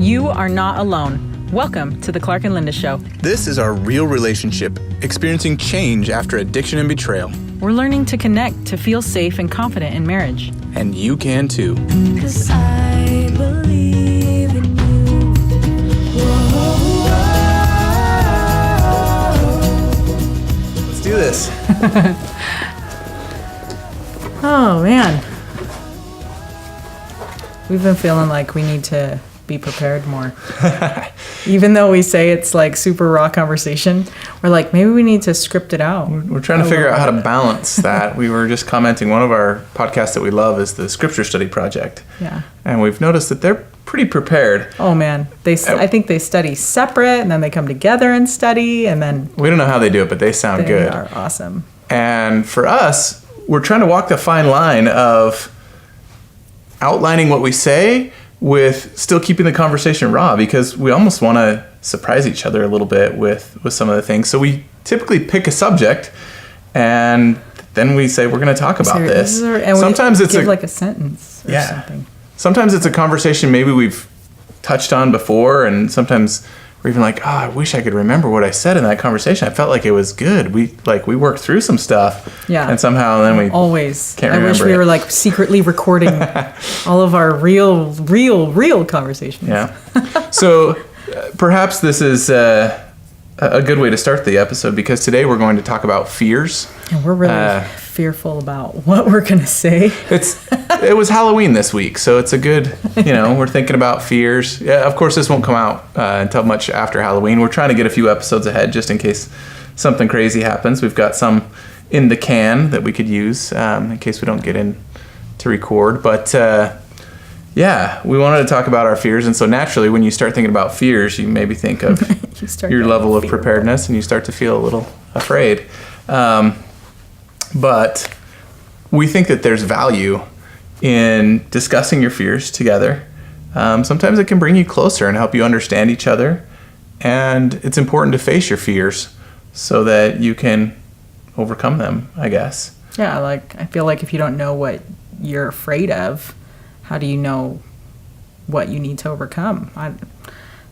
You are not alone. Welcome to the Clark and Linda Show. This is our real relationship, experiencing change after addiction and betrayal. We're learning to connect to feel safe and confident in marriage. And you can too. 'Cause I believe in you. Whoa. Let's do this. Oh, man. We've been feeling like we need to be prepared more. Even though we say it's like super raw conversation, we're like, maybe we need to script it out. We're trying to figure out how to balance that. We were just commenting, one of our podcasts that we love is the Scripture Study Project. Yeah. And we've noticed that they're pretty prepared. Oh, man. I think they study separate, and then they come together and study, and then... We don't know how they do it, but they sound good. They are awesome. And for us, we're trying to walk the fine line of outlining what we say with still keeping the conversation raw, because we almost want to surprise each other a little bit with some of the things. So we typically pick a subject and then we say, we're going to talk about this. And sometimes it's like a sentence or something. Sometimes it's a conversation maybe we've touched on before, and sometimes we're even like, I wish I could remember what I said in that conversation. I felt like it was good. We worked through some stuff. Yeah. And somehow then we always can't remember. I wish we were like secretly recording all of our real conversations. Yeah. So perhaps this is a good way to start the episode, because today we're going to talk about fears. And we're really fearful about what we're going to say. It was Halloween this week, so it's a good, we're thinking about fears. Yeah, of course, this won't come out until much after Halloween. We're trying to get a few episodes ahead just in case something crazy happens. We've got some in the can that we could use in case we don't get in to record. But we wanted to talk about our fears. And so naturally, when you start thinking about fears, you maybe think of your level of preparedness, and you start to feel a little afraid. But we think that there's value in discussing your fears together. Sometimes it can bring you closer and help you understand each other. And it's important to face your fears so that you can overcome them, I guess. Yeah, I feel like if you don't know what you're afraid of, how do you know what you need to overcome?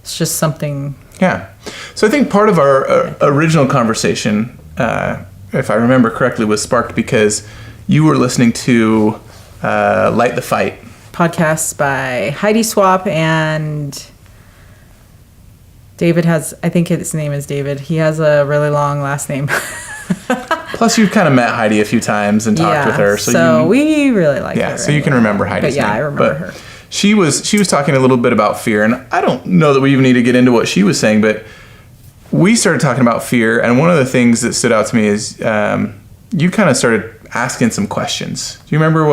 It's just something... Yeah. So I think part of our original conversation, if I remember correctly, was sparked because you were listening to Light the Fight. Podcasts by Heidi Swap, and David has, I think his name is David. He has a really long last name. Plus, you've kind of met Heidi a few times and talked with her. So we really like her. Yeah, so you can remember Heidi's name. Yeah, I remember her. She was talking a little bit about fear, and I don't know that we even need to get into what she was saying, but we started talking about fear, and one of the things that stood out to me is you kind of started asking some questions. Do you remember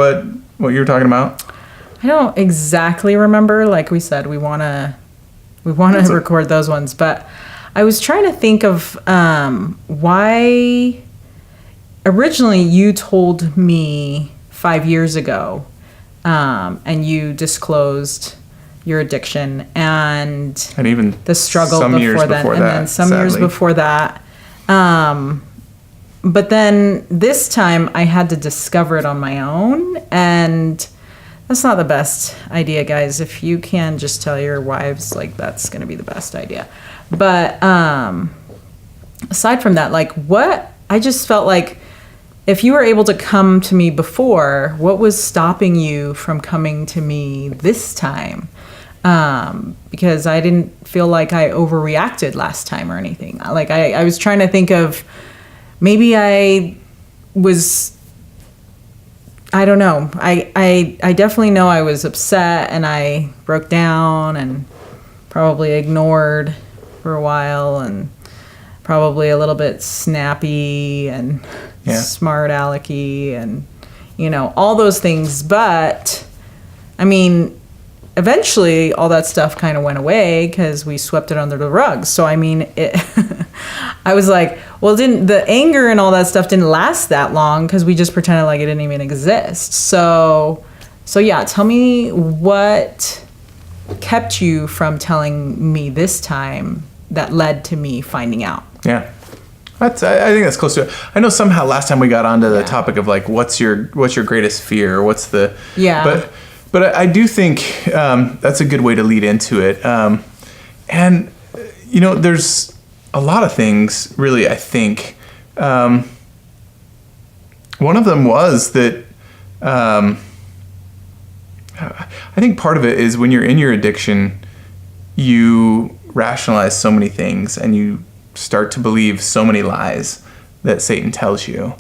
what you were talking about? I don't exactly remember. Like we said, we want to record those ones, but I was trying to think of why originally you told me 5 years ago, and you disclosed your addiction and even the struggle before then, and then some years before that. But then this time I had to discover it on my own, and that's not the best idea, guys. If you can just tell your wives, that's going to be the best idea. But aside from that, I just felt like if you were able to come to me before, what was stopping you from coming to me this time? Because I didn't feel like I overreacted last time or anything. I was trying to think of, maybe I don't know. I definitely know I was upset, and I broke down and probably ignored for a while, and probably a little bit snappy and smart alecky and, all those things. But, I mean, eventually all that stuff kind of went away because we swept it under the rug. So, I mean, I was like, well, the anger and all that stuff didn't last that long because we just pretended like it didn't even exist. So yeah, tell me what kept you from telling me this time that led to me finding out. Yeah. I think that's close to it. I know somehow last time we got onto the topic of what's your greatest fear? What's the... Yeah. But I do think that's a good way to lead into it. And, there's a lot of things, really, I think. One of them was that I think part of it is when you're in your addiction, you rationalize so many things and you start to believe so many lies that Satan tells you.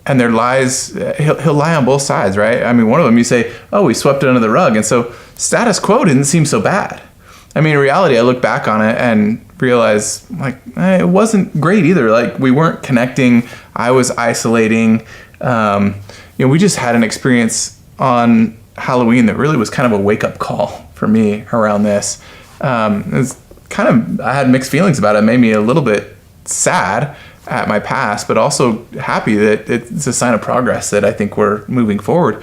And their lies, he'll lie on both sides, right? I mean, one of them you say, oh, we swept it under the rug. And so status quo didn't seem so bad. I mean, in reality, I look back on it and realize, like, it wasn't great either. Like, we weren't connecting. I was isolating. We just had an experience on Halloween that really was kind of a wake-up call for me around this. It was I had mixed feelings about it. It made me a little bit sad at my past, but also happy that it's a sign of progress that I think we're moving forward.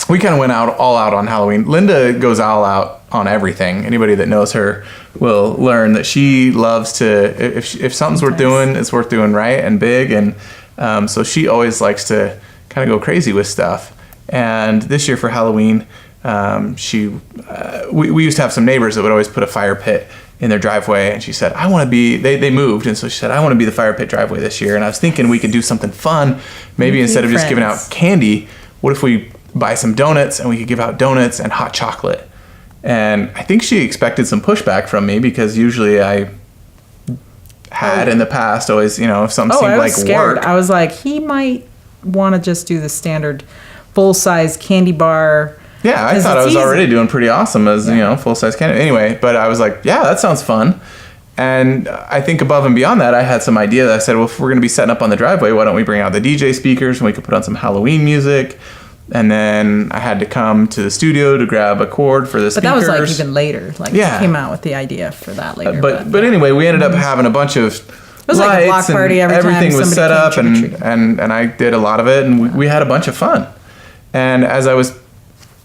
We kind of went all out on Halloween. Linda goes all out on everything. Anybody that knows her will learn that she loves to, if something's worth doing, it's worth doing right and big. And so she always likes to kind of go crazy with stuff. And this year for Halloween, we used to have some neighbors that would always put a fire pit in their driveway, and she said, I want to be, they moved, and so she said, I want to be the fire pit driveway this year. And I was thinking we could do something fun. Maybe instead of just giving out candy, what if we buy some donuts and we could give out donuts and hot chocolate? And I think she expected some pushback from me, because usually I had in the past always, if something seemed like scared. work. I was like, he might want to just do the standard full-size candy bar. Yeah, I thought I was already doing pretty awesome as, full-size candy. Anyway, but I was like, yeah, that sounds fun. And I think above and beyond that, I had some idea that I said, well, if we're going to be setting up on the driveway, why don't we bring out the DJ speakers and we could put on some Halloween music? And then I had to come to the studio to grab a cord for the speakers. But that was like even later. Like, yeah. Came out with the idea for that later. But anyway, we ended up having a bunch of it was like a block party every time everything was set up, trick-or-treat. and I did a lot of it, and we had a bunch of fun. And as I was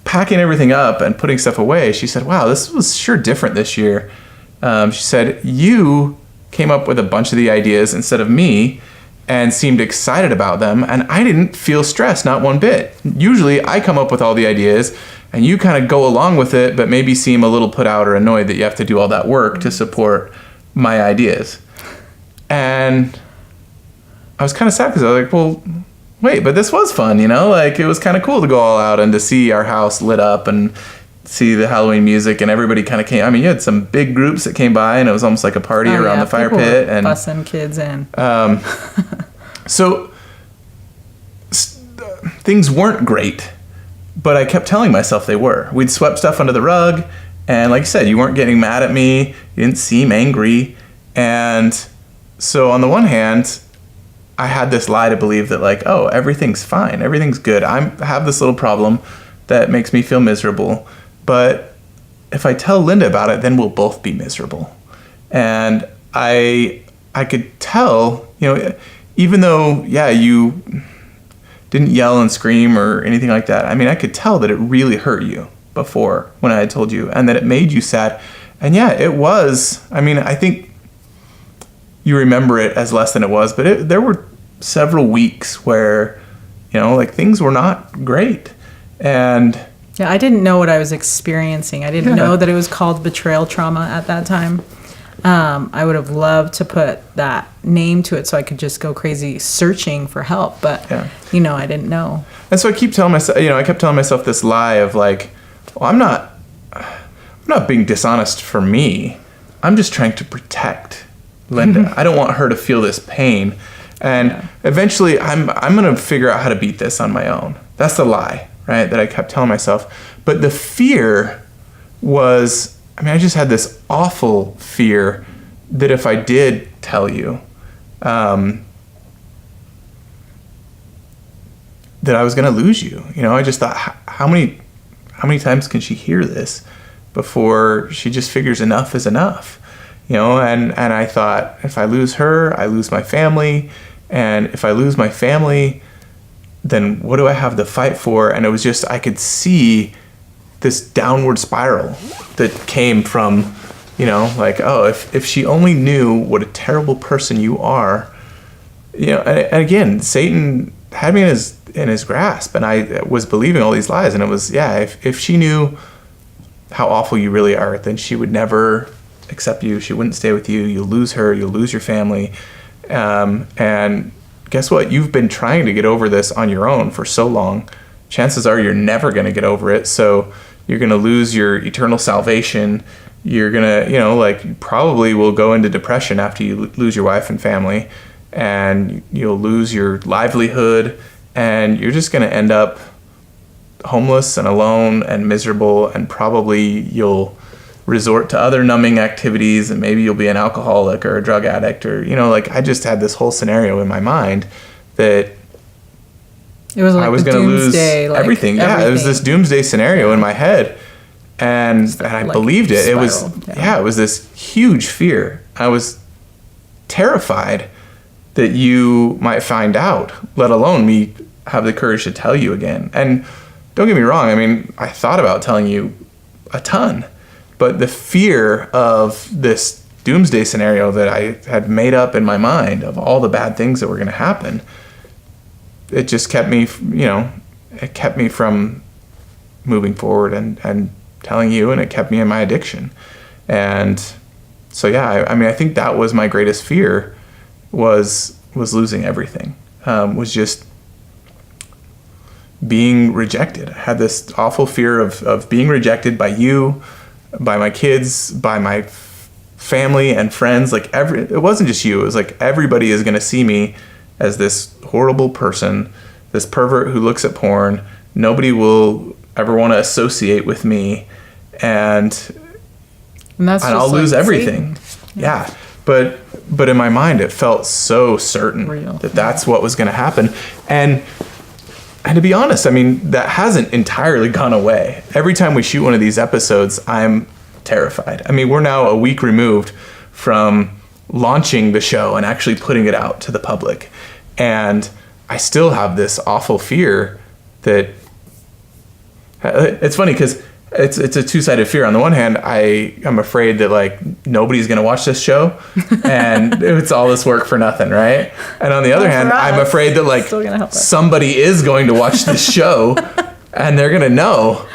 packing everything up and putting stuff away, she said, wow, this was sure different this year. She said, you came up with a bunch of the ideas instead of me and seemed excited about them, and I didn't feel stressed, not one bit. Usually I come up with all the ideas and you kind of go along with it, but maybe seem a little put out or annoyed that you have to do all that work to support my ideas. And I was kind of sad, because I was like, well, wait, but this was fun, Like, it was kind of cool to go all out and to see our house lit up and see the Halloween music, and everybody kind of came. I mean, you had some big groups that came by, and it was almost like a party around the fire pit. And bussing kids in. So things weren't great, but I kept telling myself they were. We'd swept stuff under the rug, and like I said, you weren't getting mad at me. You didn't seem angry. And so on the one hand, I had this lie to believe that, like, oh, everything's fine. Everything's good. I have this little problem that makes me feel miserable. But if I tell Linda about it, then we'll both be miserable. And I could tell, even though, yeah, you didn't yell and scream or anything like that. I mean, I could tell that it really hurt you before when I had told you, and that it made you sad. And yeah, it was. I mean, I think you remember it as less than it was, but there were several weeks where, like, things were not great. And yeah, I didn't know what I was experiencing. I didn't know that it was called betrayal trauma at that time. I would have loved to put that name to it so I could just go crazy searching for help, but I didn't know. And so I kept telling myself this lie of, like, well, I'm not being dishonest for me. I'm just trying to protect Linda. I don't want her to feel this pain. And eventually I'm going to figure out how to beat this on my own. That's the lie, right, that I kept telling myself. But the fear was, I just had this awful fear that if I did tell you, that I was going to lose you. I just thought, how many times can she hear this before she just figures enough is enough? And I thought, if I lose her, I lose my family. And if I lose my family, then what do I have to fight for? And it was just, I could see this downward spiral that came from, like, oh, if she only knew what a terrible person you are, and again, Satan had me in in his grasp, and I was believing all these lies. And it was, if she knew how awful you really are, then she would never accept you. She wouldn't stay with you. You'll lose her. You'll lose your family. And guess what? You've been trying to get over this on your own for so long. Chances are you're never going to get over it. So you're going to lose your eternal salvation. You're going to, you probably will go into depression after you lose your wife and family, and you'll lose your livelihood, and you're just going to end up homeless and alone and miserable, and probably you'll resort to other numbing activities, and maybe you'll be an alcoholic or a drug addict, or I just had this whole scenario in my mind that it was like I was going to lose everything. Yeah, it was this doomsday scenario in my head, and I believed it. Spiral. It was this huge fear. I was terrified that you might find out, let alone me have the courage to tell you again. And don't get me wrong, I mean, I thought about telling you a ton, but the fear of this doomsday scenario that I had made up in my mind of all the bad things that were going to happen, it just kept me, it kept me from moving forward and telling you, and it kept me in my addiction. And so, I think that was my greatest fear, was losing everything, was just being rejected. I had this awful fear of being rejected by you, by my kids, by my family and friends. It wasn't just you. It was like everybody is going to see me as this horrible person, this pervert who looks at porn. Nobody will ever want to associate with me, and I'll lose everything. Yeah. But in my mind, it felt so certain that that's what was going to happen. And to be honest, I mean, that hasn't entirely gone away. Every time we shoot one of these episodes, I'm terrified. I mean, we're now a week removed from launching the show and actually putting it out to the public. And I still have this awful fear that it's funny because it's a two-sided fear. On the one hand, I'm afraid that nobody's going to watch this show and it's all this work for nothing, right? And on the other hand, I'm afraid that somebody is going to watch this show and they're going to know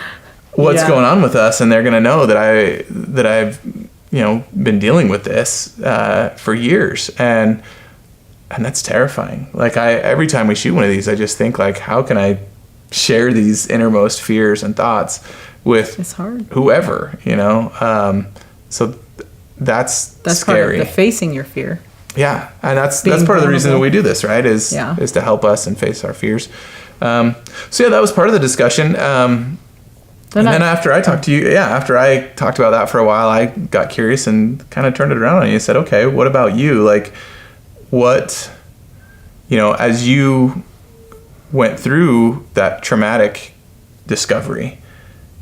what's going on with us, and they're going to know that I've been dealing with this for years, and that's terrifying. Every time we shoot one of these, I just think how can I share these innermost fears and thoughts with whoever, so that's scary. Part of the facing your fear. Yeah, and that's part of the reason that we do this, right? Is to help us and face our fears. So that was part of the discussion. And then after I talked to you, after I talked about that for a while, I got curious and kind of turned it around on you and said, okay, what about you? What, as you went through that traumatic discovery,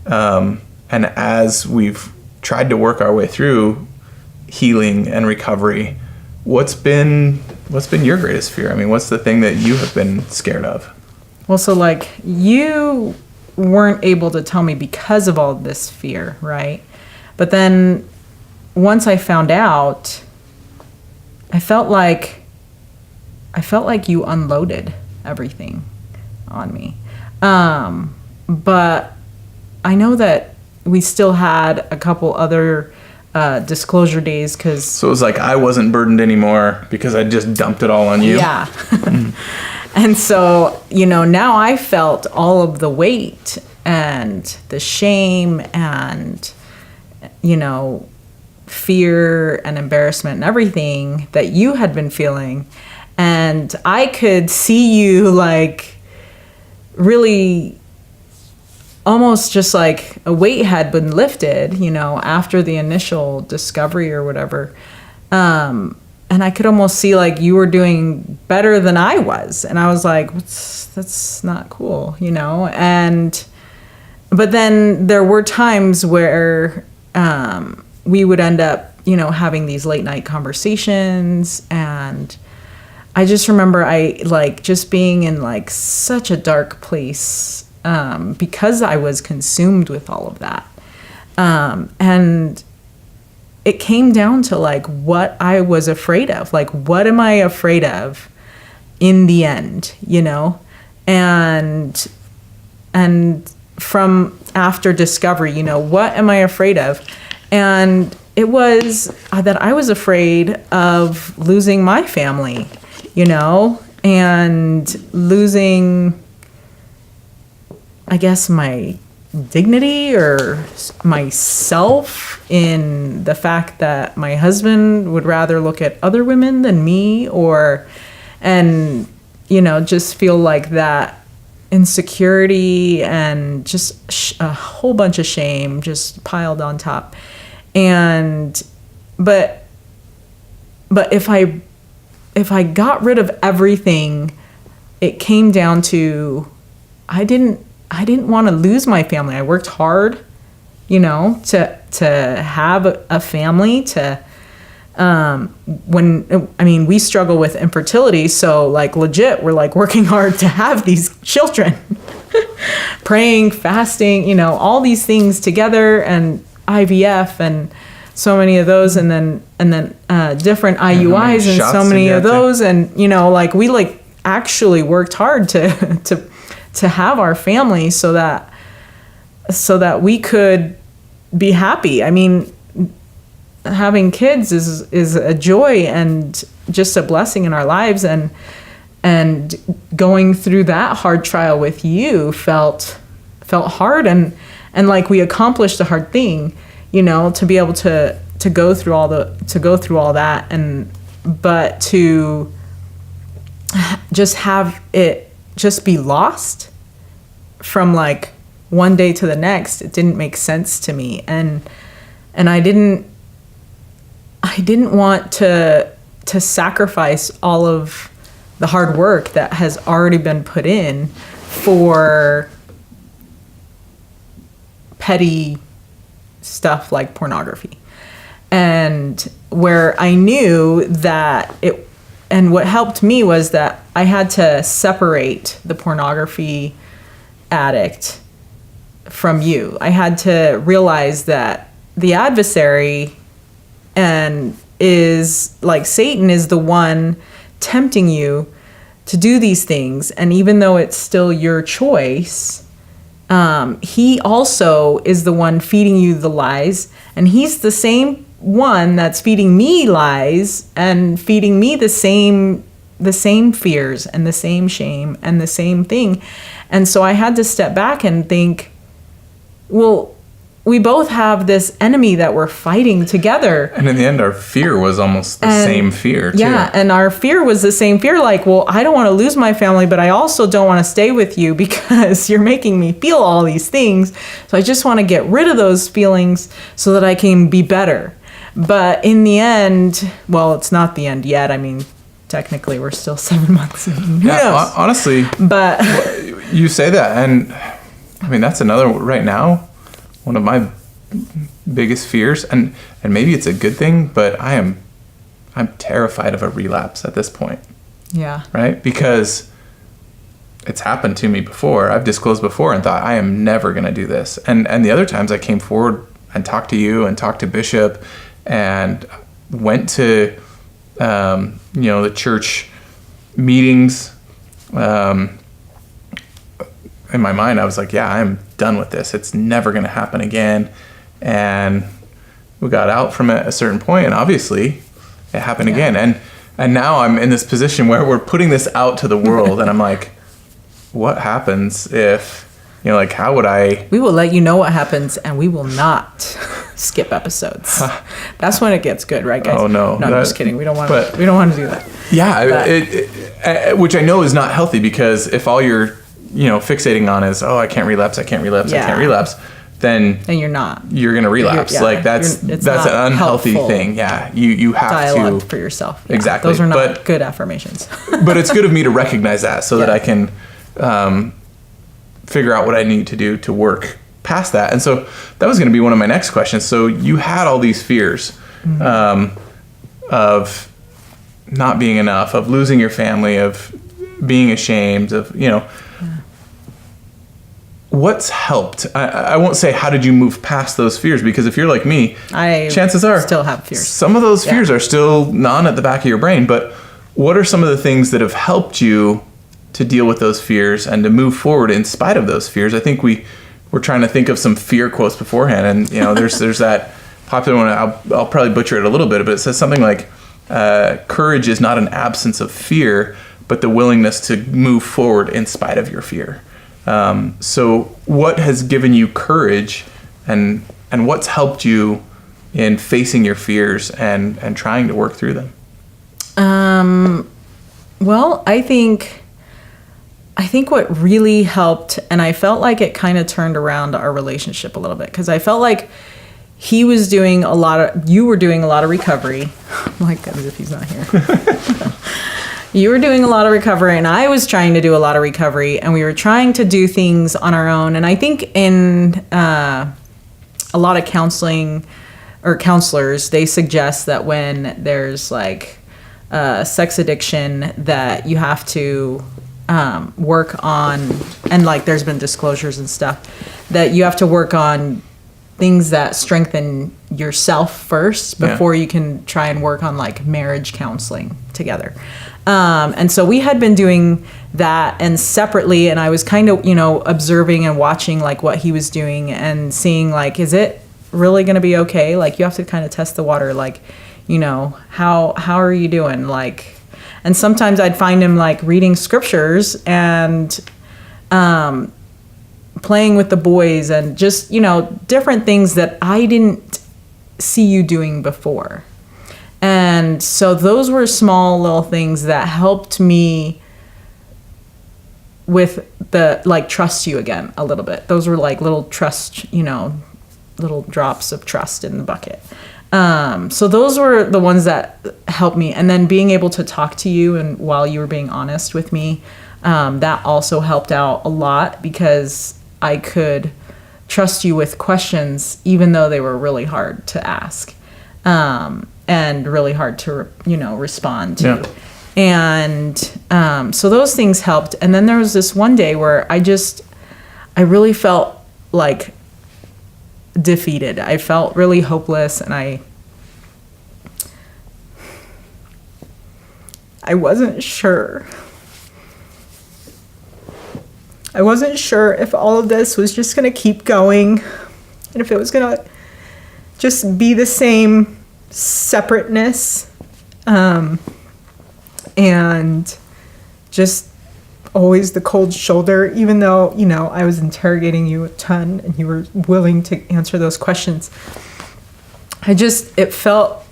and as we've tried to work our way through healing and recovery, what's been your greatest fear? I mean, what's the thing that you have been scared of? Well, so you weren't able to tell me because of all this fear, right? But then once I found out, I felt like you unloaded everything on me. But I know that we still had a couple other disclosure days because... So it was I wasn't burdened anymore because I just dumped it all on you? Yeah. And so, now I felt all of the weight and the shame and, fear and embarrassment and everything that you had been feeling. And I could see you really almost just a weight had been lifted, after the initial discovery or whatever. And I could almost see you were doing better than I was. And I was like, that's not cool, but then there were times where we would end up, having these late night conversations. And I just remember just being in such a dark place because I was consumed with all of that. And it came down to what I was afraid of. What am I afraid of in the end, and from after discovery, what am I afraid of? And it was that I was afraid of losing my family, and losing, I guess, my dignity or myself, in the fact that my husband would rather look at other women than me, and just feel like that insecurity and just a whole bunch of shame just piled on top. But if I got rid of everything, it came down to I didn't want to lose my family. I worked hard, to have a family, we struggle with infertility, so like legit we're like working hard to have these children. Praying, fasting, all these things together, and IVF and so many of those, and then different IUIs and so many of those, and we actually worked hard to have our family so that we could be happy. I mean, having kids is a joy and just a blessing in our lives, and going through that hard trial with you felt hard, and like we accomplished a hard thing, to be able to go through all that, but to just have it just be lost from like one day to the next, it didn't make sense to me, and I didn't want to sacrifice all of the hard work that has already been put in for petty stuff like pornography. And where I knew that and what helped me was that I had to separate the pornography addict from you. I had to realize that the adversary is like Satan is the one tempting you to do these things, and even though it's still your choice, he also is the one feeding you the lies, and he's the same one that's feeding me lies and feeding me the same fears and the same shame and the same thing. And so I had to step back and think, well, we both have this enemy that we're fighting together. And in the end, our fear was almost the same fear, too. Yeah, and our fear was the same fear. Like, well, I don't want to lose my family, but I also don't want to stay with you because you're making me feel all these things. So I just want to get rid of those feelings so that I can be better. But in the end, well, it's not the end yet. I mean, technically, we're still 7 months in. Who knows? Honestly, but you say that, and I mean, that's another, right now, one of my biggest fears, and maybe it's a good thing, but I'm terrified of a relapse at this point. Yeah. Right? Because it's happened to me before. I've disclosed before and thought, I am never going to do this. And the other times I came forward and talked to you and talked to Bishop and went to, the church meetings. In my mind, I was like, yeah, I'm done with this. It's never going to happen again. And we got out from it at a certain point, and obviously it happened again. And now I'm in this position where we're putting this out to the world, and I'm like, what happens if, how would I... We will let you know what happens, and we will not skip episodes. That's when it gets good, right, guys? Oh, no. No, I'm just kidding. We don't want to do that. Yeah, which I know is not healthy, because if all you're fixating on is, I can't relapse, then you're not. You're going to relapse. That's an unhealthy thing. Yeah, you have dialogue to for yourself. Yeah, exactly. Those are not good affirmations. But it's good of me to recognize that so that I can figure out what I need to do to work past that. And so that was going to be one of my next questions. So you had all these fears of not being enough, of losing your family, of being ashamed, of what's helped? I won't say how did you move past those fears, because if you're like me, chances are still have fears. Some of those fears are still gnawing at the back of your brain. But what are some of the things that have helped you to deal with those fears and to move forward in spite of those fears. I think we're trying to think of some fear quotes beforehand, and there's that popular one. I'll probably butcher it a little bit, but it says something like, "Courage is not an absence of fear, but the willingness to move forward in spite of your fear." So, what has given you courage, and what's helped you in facing your fears and trying to work through them? Well, I think what really helped, and I felt like it kind of turned around our relationship a little bit, because I felt like you were doing a lot of recovery. Like, as if he's not here. You were doing a lot of recovery, and I was trying to do a lot of recovery, and we were trying to do things on our own. And I think in a lot of counseling or counselors, they suggest that when there's like sex addiction, that you have to work on, and like there's been disclosures and stuff, that you have to work on things that strengthen yourself first before you can try and work on like marriage counseling together. And so we had been doing that and separately, and I was kind of, observing and watching like what he was doing and seeing like, is it really going to be okay? Like, you have to kind of test the water, like, how are you doing? Like, and sometimes I'd find him like reading scriptures and playing with the boys and just, different things that I didn't see you doing before. And so those were small little things that helped me with the, like, trust you again a little bit. Those were like little trust, little drops of trust in the bucket. So those were the ones that helped me. And then being able to talk to you, and while you were being honest with me, that also helped out a lot, because I could trust you with questions, even though they were really hard to ask, and really hard to, respond to. Yeah. And so those things helped. And then there was this one day where I really felt like defeated. I felt really hopeless, and I wasn't sure. I wasn't sure if all of this was just going to keep going, and if it was going to just be the same separateness, and just always the cold shoulder, even though, I was interrogating you a ton and you were willing to answer those questions. It felt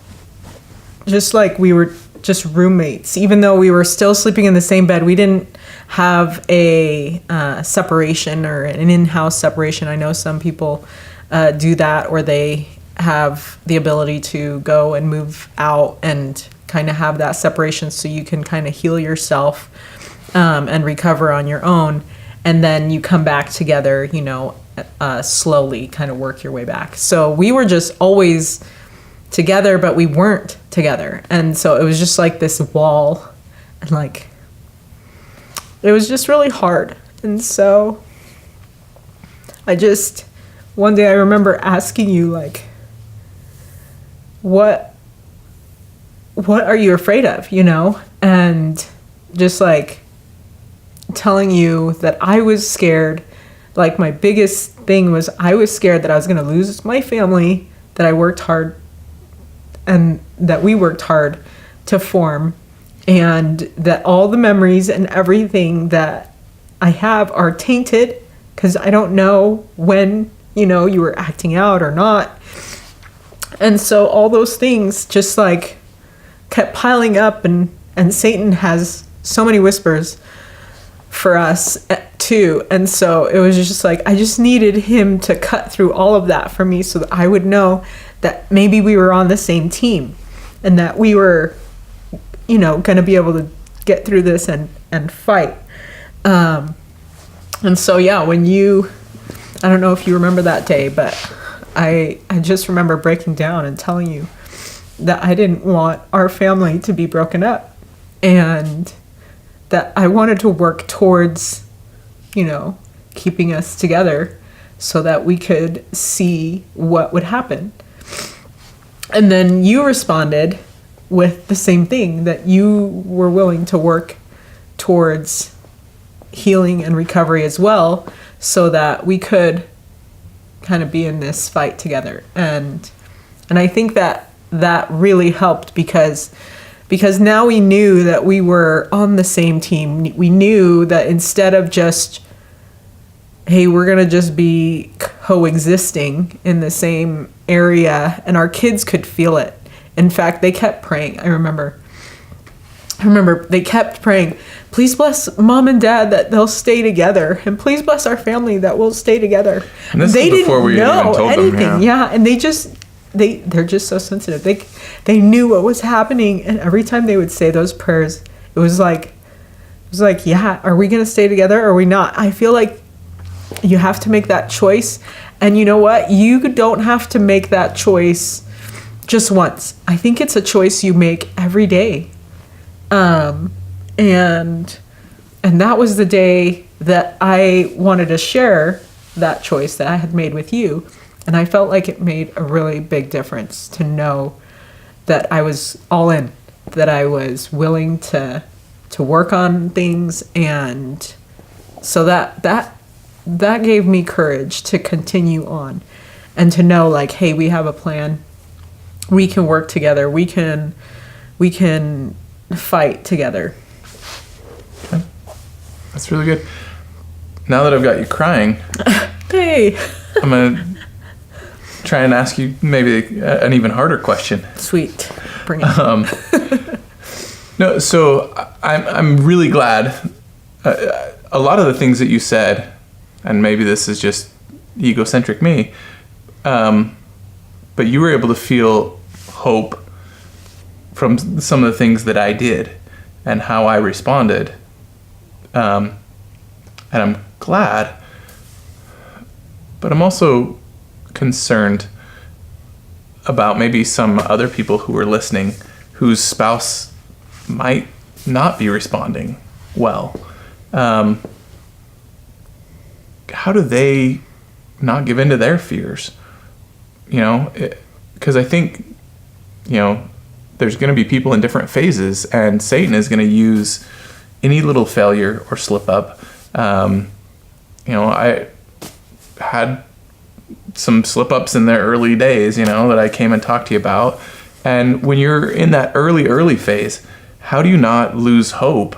just like we were just roommates, even though we were still sleeping in the same bed. We didn't have a separation or an in-house separation. I know some people do that, or they have the ability to go and move out and kind of have that separation, so you can kind of heal yourself and recover on your own, and then you come back together, slowly kind of work your way back. So we were just always together, but we weren't together. And so it was just like this wall, and like, it was just really hard. And so one day I remember asking you, like, what are you afraid of, and just like telling you that I was scared. Like, my biggest thing was I was scared that I was going to lose my family, that I worked hard, and that we worked hard to form, and that all the memories and everything that I have are tainted, because I don't know when, you were acting out or not. And so all those things just like kept piling up, and Satan has so many whispers for us too. And so it was just like, I just needed him to cut through all of that for me, so that I would know that maybe we were on the same team, and that we were, going to be able to get through this and fight. And so, yeah, I don't know if you remember that day, but I just remember breaking down and telling you that I didn't want our family to be broken up, and that I wanted to work towards, keeping us together, so that we could see what would happen. And then you responded with the same thing, that you were willing to work towards healing and recovery as well, so that we could kind of be in this fight together. And I think that really helped because now we knew that we were on the same team. We knew that instead of just, hey, we're going to just be coexisting in the same area, and our kids could feel it. In fact, they kept praying. I remember they kept praying, please bless mom and dad that they'll stay together, and please bless our family that we'll stay together. And this they is before didn't we know even told anything. them, yeah. And they're just so sensitive. They knew what was happening, and every time they would say those prayers, it was like, yeah, are we going to stay together or are we not? I feel like you have to make that choice. And you know what? You don't have to make that choice just once. I think it's a choice you make every day. And that was the day that I wanted to share that choice that I had made with you. And I felt like it made a really big difference to know that I was all in, that I was willing to work on things. And so that gave me courage to continue on and to know, like, hey, we have a plan. We can work together. We can fight together. Okay. That's really good. Now that I've got you crying, Hey. I'm going to try and ask you maybe an even harder question. Sweet. Bring it. No, so I'm really glad. A lot of the things that you said, and maybe this is just egocentric me, but you were able to feel hope from some of the things that I did and how I responded. And I'm glad, but I'm also concerned about maybe some other people who are listening whose spouse might not be responding well. How do they not give in to their fears? Because I think, there's going to be people in different phases, and Satan is going to use any little failure or slip up. I had some slip ups in the early days, that I came and talked to you about. And when you're in that early phase, how do you not lose hope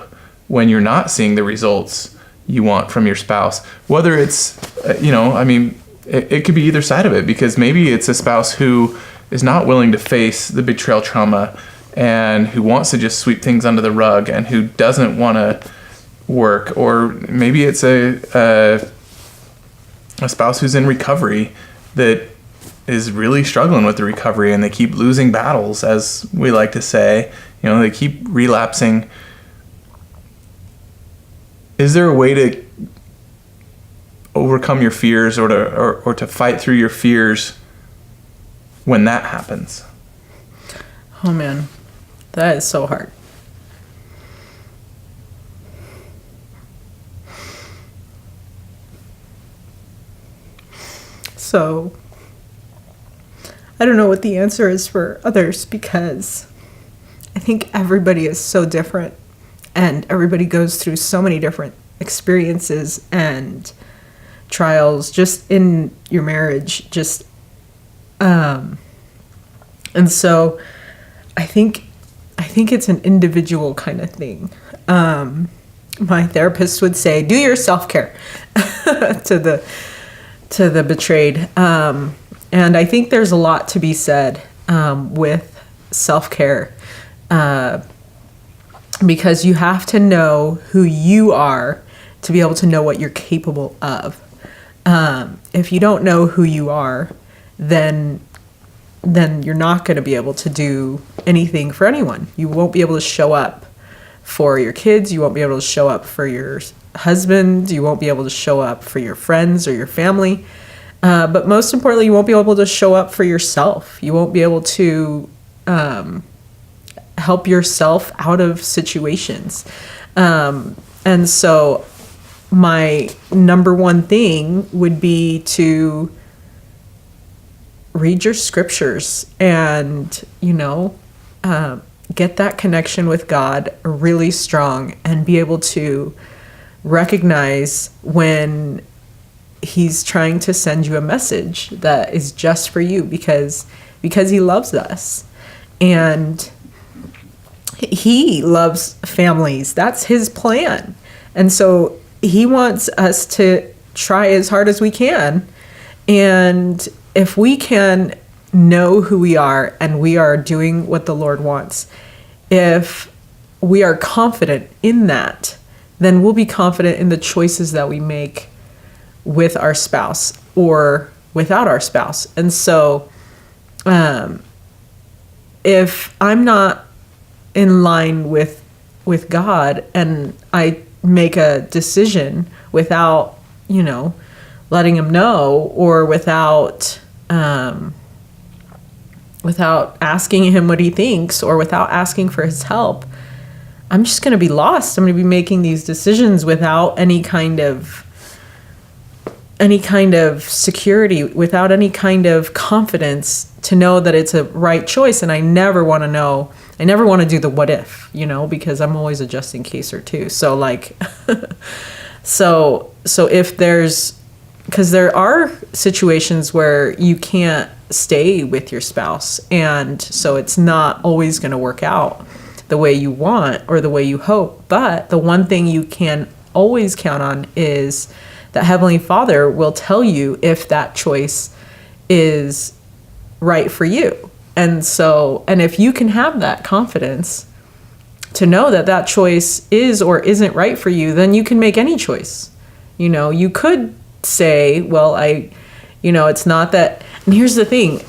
when you're not seeing the results you want from your spouse? Whether it's, it could be either side of it, because maybe it's a spouse who is not willing to face the betrayal trauma and who wants to just sweep things under the rug and who doesn't want to work. Or maybe it's a spouse who's in recovery that is really struggling with the recovery, and they keep losing battles, as we like to say. They keep relapsing. Is there a way to overcome your fears or to fight through your fears when that happens? Oh man, that is so hard. So, I don't know what the answer is for others, because I think everybody is so different, and everybody goes through so many different experiences and trials just in your marriage, and so I think it's an individual kind of thing. My therapist would say, do your self-care to the betrayed. And I think there's a lot to be said with self-care, because you have to know who you are to be able to know what you're capable of. If you don't know who you are, then you're not going to be able to do anything for anyone. You won't be able to show up for your kids. You won't be able to show up for your husband. You won't be able to show up for your friends or your family. But most importantly, you won't be able to show up for yourself. You won't be able to help yourself out of situations. And so my number one thing would be to read your scriptures and, get that connection with God really strong and be able to recognize when he's trying to send you a message that is just for you because he loves us. And he loves families. That's his plan. And so he wants us to try as hard as we can. And if we can know who we are and we are doing what the Lord wants, if we are confident in that, then we'll be confident in the choices that we make with our spouse or without our spouse. And so if I'm not in line with God and I make a decision without, letting him know, or without asking him what he thinks, or without asking for his help, I'm just going to be lost. I'm going to be making these decisions without any kind of security, without any kind of confidence to know that it's a right choice. And I never want to do the what if, because I'm always a just in case or two. So like, so if because there are situations where you can't stay with your spouse, and so it's not always going to work out the way you want or the way you hope. But the one thing you can always count on is that Heavenly Father will tell you if that choice is right for you. And if you can have that confidence to know that that choice is or isn't right for you, then you can make any choice. You could say, well, it's not that. And here's the thing.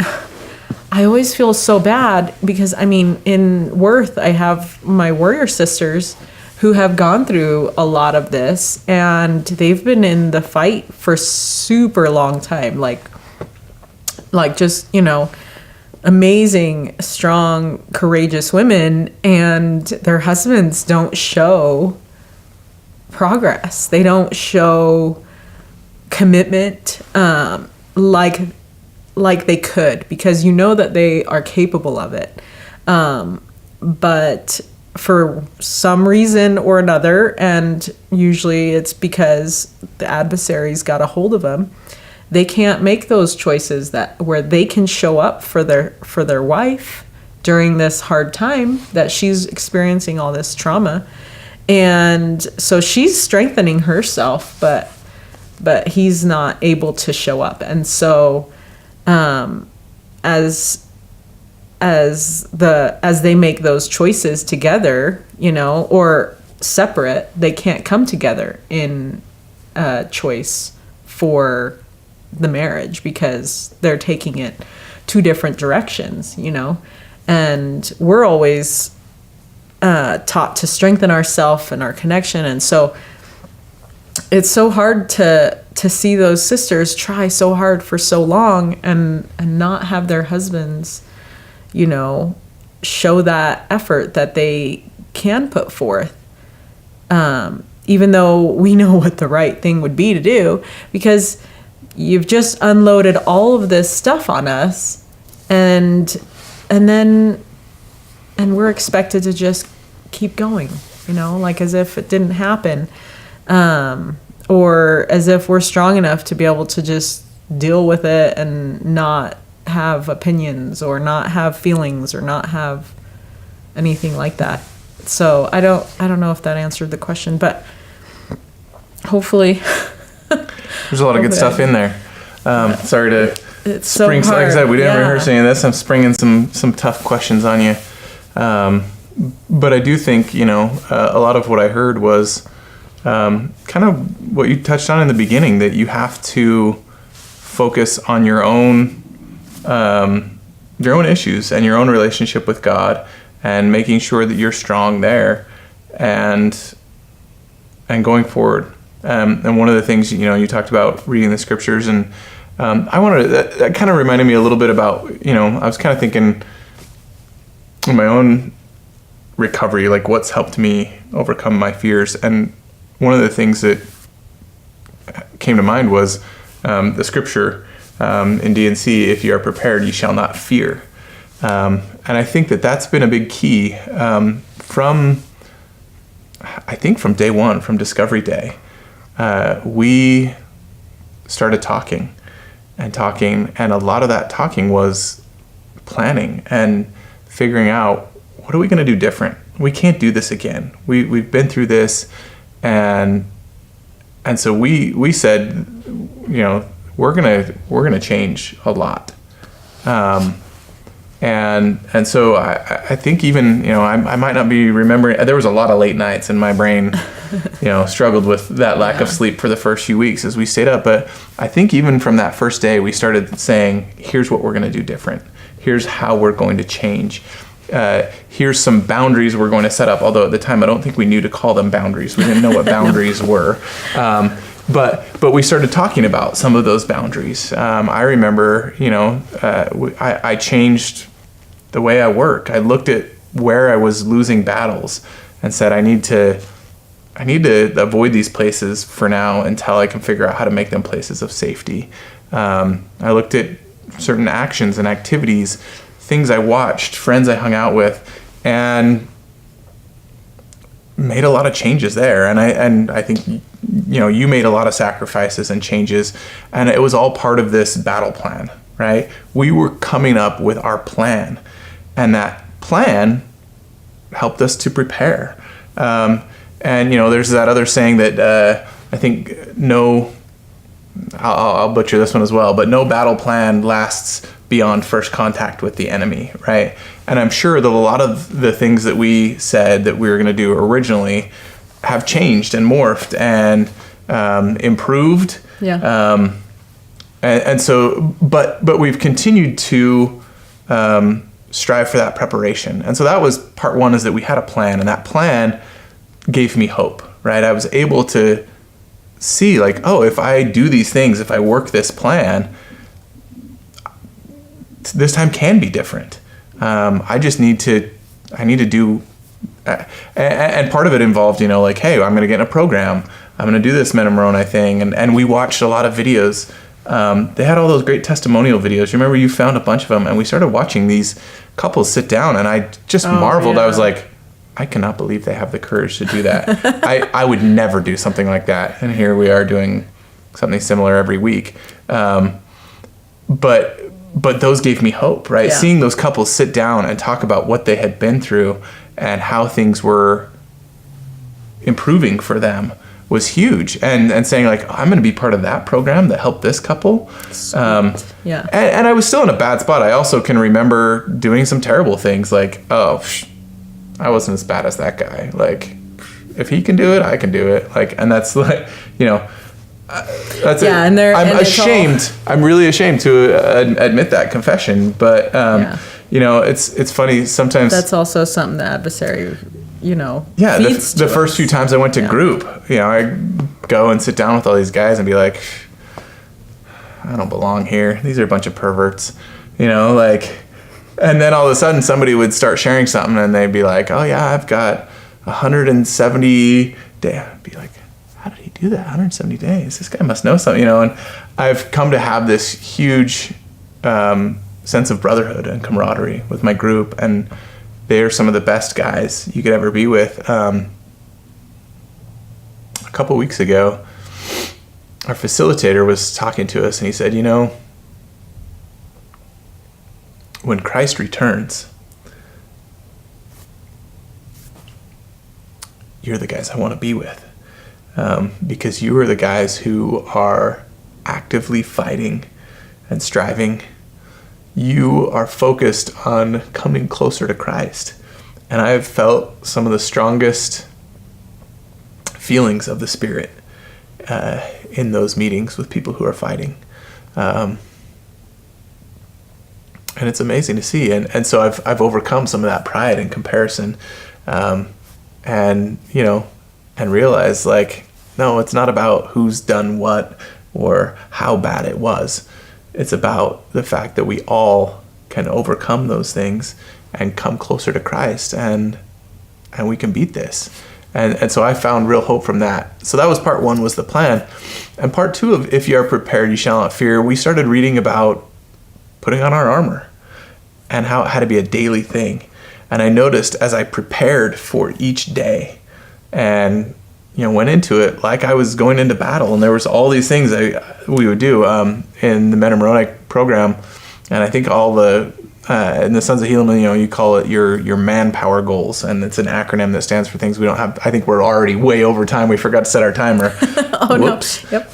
I always feel so bad because, in Worth, I have my warrior sisters who have gone through a lot of this, and they've been in the fight for super long time. Like just, amazing, strong, courageous women, and their husbands don't show progress. They don't show commitment like they could, because that they are capable of it. But for some reason or another, and usually it's because the adversary's got a hold of them, they can't make those choices where they can show up for their wife during this hard time that she's experiencing all this trauma. And so she's strengthening herself, but he's not able to show up. And so as they make those choices together, or separate, they can't come together in a choice for the marriage because they're taking it two different directions, and we're always taught to strengthen ourselves and our connection. And so it's so hard to see those sisters try so hard for so long and not have their husbands, show that effort that they can put forth, even though we know what the right thing would be to do, because you've just unloaded all of this stuff on us, and we're expected to just keep going, like as if it didn't happen, or as if we're strong enough to be able to just deal with it and not have opinions or not have feelings or not have anything like that. So I don't know if that answered the question, but hopefully. There's a lot of good stuff in there. Sorry to It's so spring. hard. Like I said, we didn't Yeah. rehearse any of this. I'm springing some tough questions on you. But I do think, a lot of what I heard was kind of what you touched on in the beginning, that you have to focus on your own issues and your own relationship with God, and making sure that you're strong there and going forward. And one of the things, you talked about reading the scriptures, and I wanted that kind of reminded me a little bit about, I was kind of thinking in my own recovery, like what's helped me overcome my fears. And one of the things that came to mind was the scripture in D&C, if you are prepared, you shall not fear. And I think that's been a big key from day one, from Discovery Day. we started talking, and a lot of that talking was planning and figuring out, what are we going to do different? We can't do this again. We've been through this, and so we said, we're gonna change a lot. And so I think even, I might not be remembering, there was a lot of late nights, and my brain, struggled with that lack of sleep for the first few weeks as we stayed up. But I think even from that first day, we started saying, here's what we're going to do different. Here's how we're going to change. Here's some boundaries we're going to set up. Although at the time, I don't think we knew to call them boundaries. We didn't know what boundaries were. But we started talking about some of those boundaries. I remember, I changed the way I work. I looked at where I was losing battles and said, I need to avoid these places for now until I can figure out how to make them places of safety. I looked at certain actions and activities, things I watched, friends I hung out with, and made a lot of changes there. And I think, you made a lot of sacrifices and changes, and it was all part of this battle plan, right? We were coming up with our plan, and that plan helped us to prepare. And there's that other saying that I think I'll butcher this one as well, but no battle plan lasts beyond first contact with the enemy, right? And I'm sure that a lot of the things that we said that we were going to do originally have changed and morphed and improved. Yeah. And so, but we've continued to strive for that preparation. And so that was part one, is that we had a plan, and that plan gave me hope, right? I was able to see, like, oh, if I do these things, if I work this plan, this time can be different. I need to do, and part of it involved, like, hey, I'm going to get in a program. I'm going to do this Meta Moroni thing. And we watched a lot of videos. They had all those great testimonial videos. You remember you found a bunch of them, and we started watching these couples sit down, and I just marveled. Yeah. I was like, I cannot believe they have the courage to do that. I would never do something like that. And here we are doing something similar every week. But those gave me hope, right? Yeah. Seeing those couples sit down and talk about what they had been through and how things were improving for them was huge. And saying, like, I'm going to be part of that program that helped this couple. Yeah. And I was still in a bad spot. I also can remember doing some terrible things, like, I wasn't as bad as that guy. Like, if he can do it, I can do it. Like, and that's like, that's it. Yeah, I'm ashamed. I'm really ashamed to admit that confession. But it's funny sometimes. That's also something the adversary, Yeah, feeds the to first us. few times I went to group, I go and sit down with all these guys and be like, I don't belong here. These are a bunch of perverts, and then all of a sudden somebody would start sharing something and they'd be like, oh yeah, I've got 170 days. I'd be like, how did he do that? 170 days? This guy must know something, and I've come to have this huge sense of brotherhood and camaraderie with my group, and they're some of the best guys you could ever be with. A couple weeks ago, our facilitator was talking to us, and he said, when Christ returns, you're the guys I want to be with, because you are the guys who are actively fighting and striving. You are focused on coming closer to Christ. And I have felt some of the strongest feelings of the Spirit in those meetings with people who are fighting. And it's amazing to see. And so I've overcome some of that pride and comparison, and realize, like, no, it's not about who's done what or how bad it was. It's about the fact that we all can overcome those things and come closer to Christ, and we can beat this. And so I found real hope from that. So that was part one, was the plan. And part two of if you are prepared, you shall not fear, we started reading about putting on our armor and how it had to be a daily thing. And I noticed as I prepared for each day and went into it like I was going into battle, and there was all these things we would do in the Men of Moroni program, and I think all the in the Sons of Helaman, you call it your manpower goals, and it's an acronym that stands for things we don't have. I think we're already way over time. We forgot to set our timer. Oh, Whoops. no. Yep.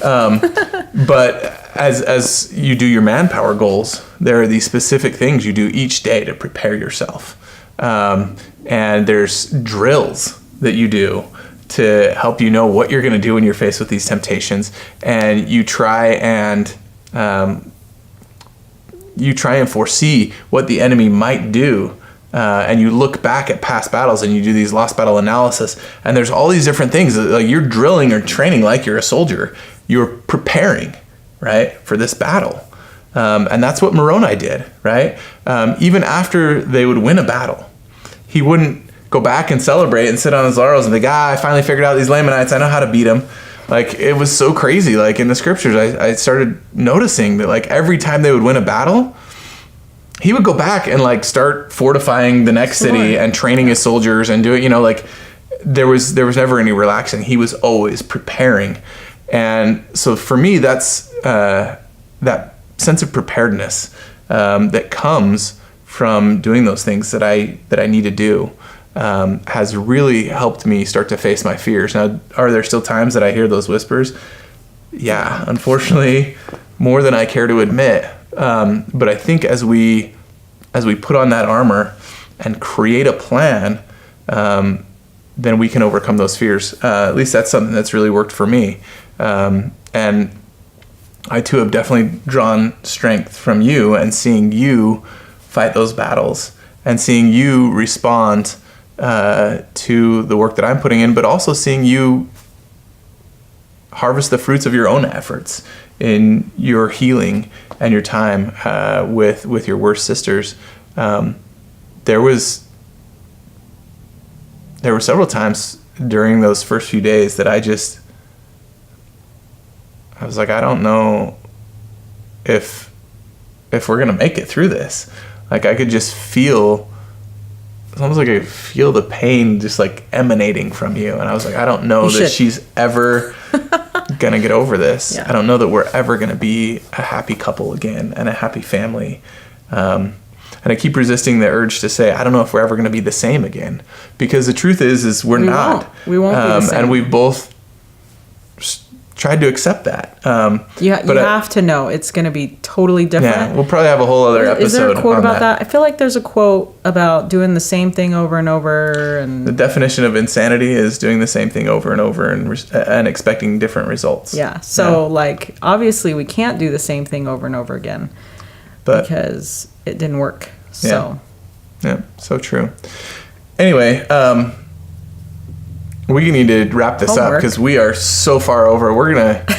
But as you do your manpower goals, there are these specific things you do each day to prepare yourself, and there's drills that you do to help you know what you're going to do when you're faced with these temptations, and you try and foresee what the enemy might do, and you look back at past battles and you do these lost battle analysis, and there's all these different things like you're drilling or training like you're a soldier. You're preparing, right, for this battle, and that's what Moroni did, right? Even after they would win a battle, he wouldn't go back and celebrate and sit on his laurels and think, I finally figured out these Lamanites. I know how to beat them. Like, it was so crazy. Like, in the scriptures, I started noticing that, like, every time they would win a battle, he would go back and, like, start fortifying the next city and training his soldiers and do it, like, there was never any relaxing. He was always preparing. And so for me, that's that sense of preparedness that comes from doing those things that I need to do. Has really helped me start to face my fears. Now, are there still times that I hear those whispers? Yeah, unfortunately, more than I care to admit. But I think as we put on that armor and create a plan, then we can overcome those fears. At least that's something that's really worked for me. And I too have definitely drawn strength from you and seeing you fight those battles and seeing you respond to the work that I'm putting in, but also seeing you harvest the fruits of your own efforts in your healing and your time with your worst sisters. There were several times during those first few days that I was like, I don't know if we're gonna make it through this. Like, I could just feel. It's almost like I could feel the pain just like emanating from you. And I was like, I don't know that she's ever going to get over this. Yeah. I don't know that we're ever going to be a happy couple again and a happy family. And I keep resisting the urge to say, I don't know if we're ever going to be the same again. Because the truth is we're not. We won't be the same. And we've both tried to accept that. You have to know it's going to be totally different. Yeah, we'll probably have a whole other episode. Is there a quote on about that? I feel like there's a quote about doing the same thing over and over. And the definition of insanity is doing the same thing over and over and expecting different results. Yeah. So, like, obviously we can't do the same thing over and over again because it didn't work. So. Yeah, so true. Anyway, we need to wrap this up because we are so far over. We're going to,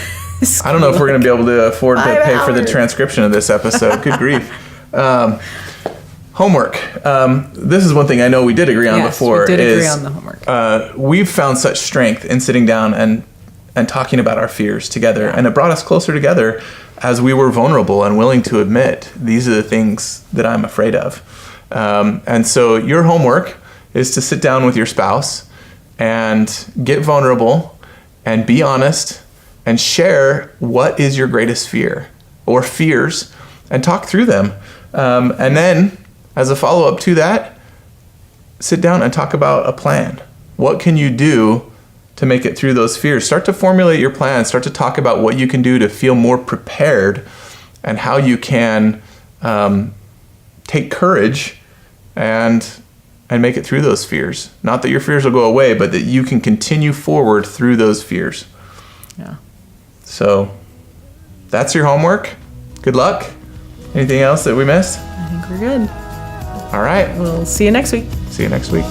I don't know if we're going to be able to afford to pay for the transcription of this episode. Good grief. Homework. This is one thing I know we did agree on before. We did agree on the homework. We've found such strength in sitting down and talking about our fears together. And it brought us closer together as we were vulnerable and willing to admit these are the things that I'm afraid of. And so your homework is to sit down with your spouse and get vulnerable and be honest and share what is your greatest fear or fears and talk through them. And then as a follow-up to that, sit down and talk about a plan. What can you do to make it through those fears? Start to formulate your plan. Start to talk about what you can do to feel more prepared and how you can take courage and make it through those fears. Not that your fears will go away, but that you can continue forward through those fears. Yeah. So that's your homework. Good luck. Anything else that we missed? I think we're good. All right. We'll see you next week. See you next week.